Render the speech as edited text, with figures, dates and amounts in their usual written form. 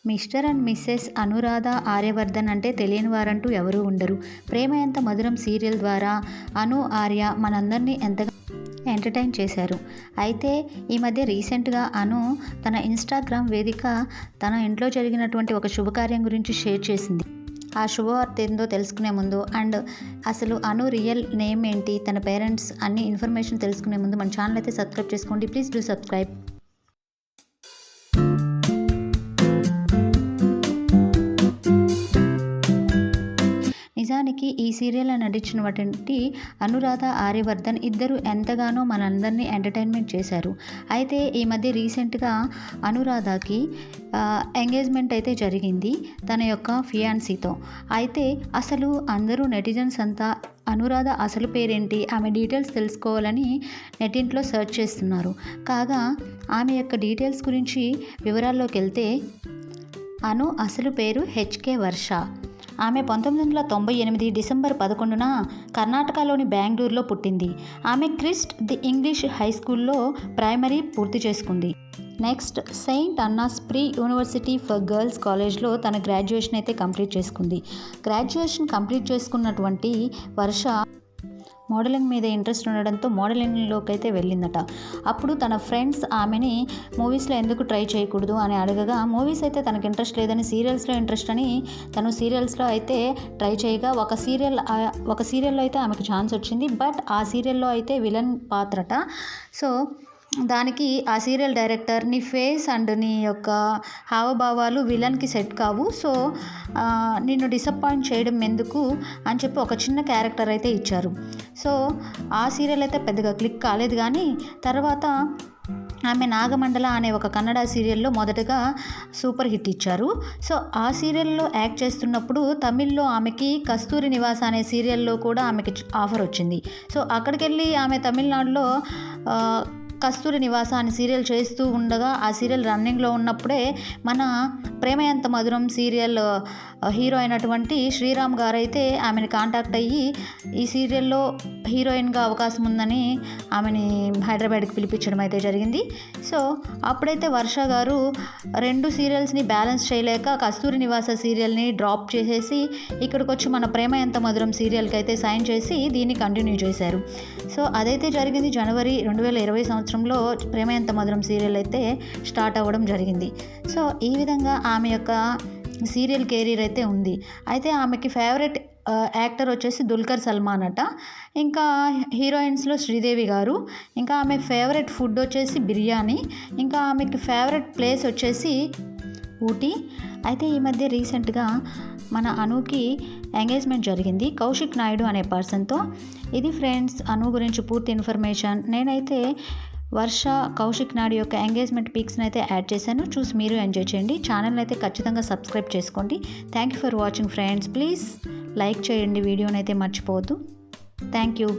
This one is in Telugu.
Mister and Mrs Anuradha Aryavardhan అంటే తెలియని వారంటూ ఎవరూ ఉండరు. ప్రేమ ఎంత మధురం సీరియల్ ద్వారా అను, ఆర్య మనందరినీ ఎంతగా ఎంటర్టైన్ చేశారు. అయితే ఈ మధ్య రీసెంట్గా అను తన ఇన్స్టాగ్రామ్ వేదిక తన ఇంట్లో జరిగినటువంటి ఒక శుభకార్యం గురించి షేర్ చేసింది. ఆ శుభవార్త ఏందో తెలుసుకునే ముందు అండ్ అసలు అను రియల్ నేమ్ ఏంటి, తన పేరెంట్స్ అన్ని ఇన్ఫర్మేషన్ తెలుసుకునే ముందు మన ఛానల్ అయితే సబ్స్క్రైబ్ చేసుకోండి. Please do subscribe. నిజానికి ఈ సీరియల్లో నటించినటువంటి అనురాధ, ఆర్యవర్ధన్ ఇద్దరు ఎంతగానో మనందరినీ ఎంటర్టైన్మెంట్ చేశారు. అయితే ఈ మధ్య రీసెంట్గా అనురాధకి ఎంగేజ్మెంట్ అయితే జరిగింది తన యొక్క ఫియాన్సీతో. అయితే అసలు అందరూ నెటిజన్స్ అంతా అనురాధ అసలు పేరేంటి, ఆమె డీటెయిల్స్ తెలుసుకోవాలని నెట్టింట్లో సెర్చ్ చేస్తున్నారు. కాగా ఆమె యొక్క డీటెయిల్స్ గురించి వివరాల్లోకి వెళ్తే అను అసలు పేరు హెచ్కే వర్ష. ఆమె 1998 డిసెంబర్ 11న కర్ణాటకలోని బెంగళూరులో పుట్టింది. ఆమె క్రిస్ట్ ది ఇంగ్లీష్ హై స్కూల్లో ప్రైమరీ పూర్తి చేసుకుంది. Next saint Ann's pre university for girls కాలేజ్లో తన గ్రాడ్యుయేషన్ అయితే కంప్లీట్ చేసుకుంది. గ్రాడ్యుయేషన్ కంప్లీట్ చేసుకున్నటువంటి వర్ష మోడలింగ్ మీద ఇంట్రెస్ట్ ఉండడంతో మోడలింగ్లోకి అయితే వెళ్ళిందట. అప్పుడు తన ఫ్రెండ్స్ ఆమెని మూవీస్లో ఎందుకు ట్రై చేయకూడదు అని అడగగా మూవీస్ అయితే తనకు ఇంట్రెస్ట్ లేదని సీరియల్స్లో ఇంట్రెస్ట్ అని తను సీరియల్స్లో అయితే ట్రై చేయగా ఒక సీరియల్లో అయితే ఆమెకు ఛాన్స్ వచ్చింది. బట్ ఆ సీరియల్లో అయితే విలన్ పాత్రట. సో దానికి ఆ సీరియల్ డైరెక్టర్ నీ ఫేస్ అండ్ నీ యొక్క హావభావాలు విలన్కి సెట్ కావు, సో నిన్ను డిసప్పాయింట్ చేయడం ఎందుకు అని చెప్పి ఒక చిన్న క్యారెక్టర్ అయితే ఇచ్చారు. సో ఆ సీరియల్ అయితే పెద్దగా క్లిక్ కాలేదు. కానీ తర్వాత ఆమె నాగమండల అనే ఒక కన్నడ సీరియల్లో మొదటగా సూపర్ హిట్ ఇచ్చారు. సో ఆ సీరియల్లో యాక్ట్ చేస్తున్నప్పుడు తమిళ్లో ఆమెకి కస్తూరి నివాస అనే సీరియల్లో కూడా ఆమెకి ఆఫర్ వచ్చింది. సో అక్కడికి వెళ్ళి ఆమె తమిళనాడులో కస్తూరి నివాస అని సీరియల్ చేస్తూ ఉండగా ఆ సీరియల్ రన్నింగ్లో ఉన్నప్పుడే మన ప్రేమ ఎంత మధురం సీరియల్ హీరో అయినటువంటి శ్రీరామ్ గారైతే ఆమెని కాంటాక్ట్ అయ్యి ఈ సీరియల్లో హీరోయిన్గా అవకాశం ఉందని ఆమెని హైదరాబాద్కి పిలిపించడం అయితే జరిగింది. సో అప్పుడైతే వర్ష గారు రెండు సీరియల్స్ని బ్యాలెన్స్ చేయలేక కస్తూరి నివాస సీరియల్ని డ్రాప్ చేసేసి ఇక్కడికి వచ్చి మన ప్రేమ ఎంత మధురం సీరియల్కి అయితే సైన్ చేసి దీన్ని కంటిన్యూ చేశారు. సో అదైతే జరిగింది జనవరి 2020 సంవత్సరంలో ప్రేమ ఎంత మధురం సీరియల్ అయితే స్టార్ట్ అవ్వడం జరిగింది. సో ఈ విధంగా ఆమె యొక్క సీరియల్ కెరీర్ అయితే ఉంది. అయితే ఆమెకి ఫేవరెట్ యాక్టర్ వచ్చేసి దుల్కర్ సల్మాన్ అట. ఇంకా హీరోయిన్స్లో శ్రీదేవి గారు. ఇంకా ఆమె ఫేవరెట్ ఫుడ్ వచ్చేసి బిర్యానీ. ఇంకా ఆమెకి ఫేవరెట్ ప్లేస్ వచ్చేసి ఊటీ. అయితే ఈ మధ్య రీసెంట్గా మన అనుకి ఎంగేజ్మెంట్ జరిగింది కౌశిక్ నాయుడు అనే పర్సన్తో. ఇది ఫ్రెండ్స్ అను గురించి పూర్తి ఇన్ఫర్మేషన్. నేనైతే వర్ష కౌశిక్ నాయుడు యొక్క ఎంగేజ్మెంట్ పిక్స్ని అయితే యాడ్ చేశాను, చూసి మీరు ఎంజాయ్ చేయండి. ఛానల్ని అయితే ఖచ్చితంగా సబ్స్క్రైబ్ చేసుకోండి. Thank you for watching friends. Please like చేయండి, వీడియోని అయితే మర్చిపోవద్దు. Thank you.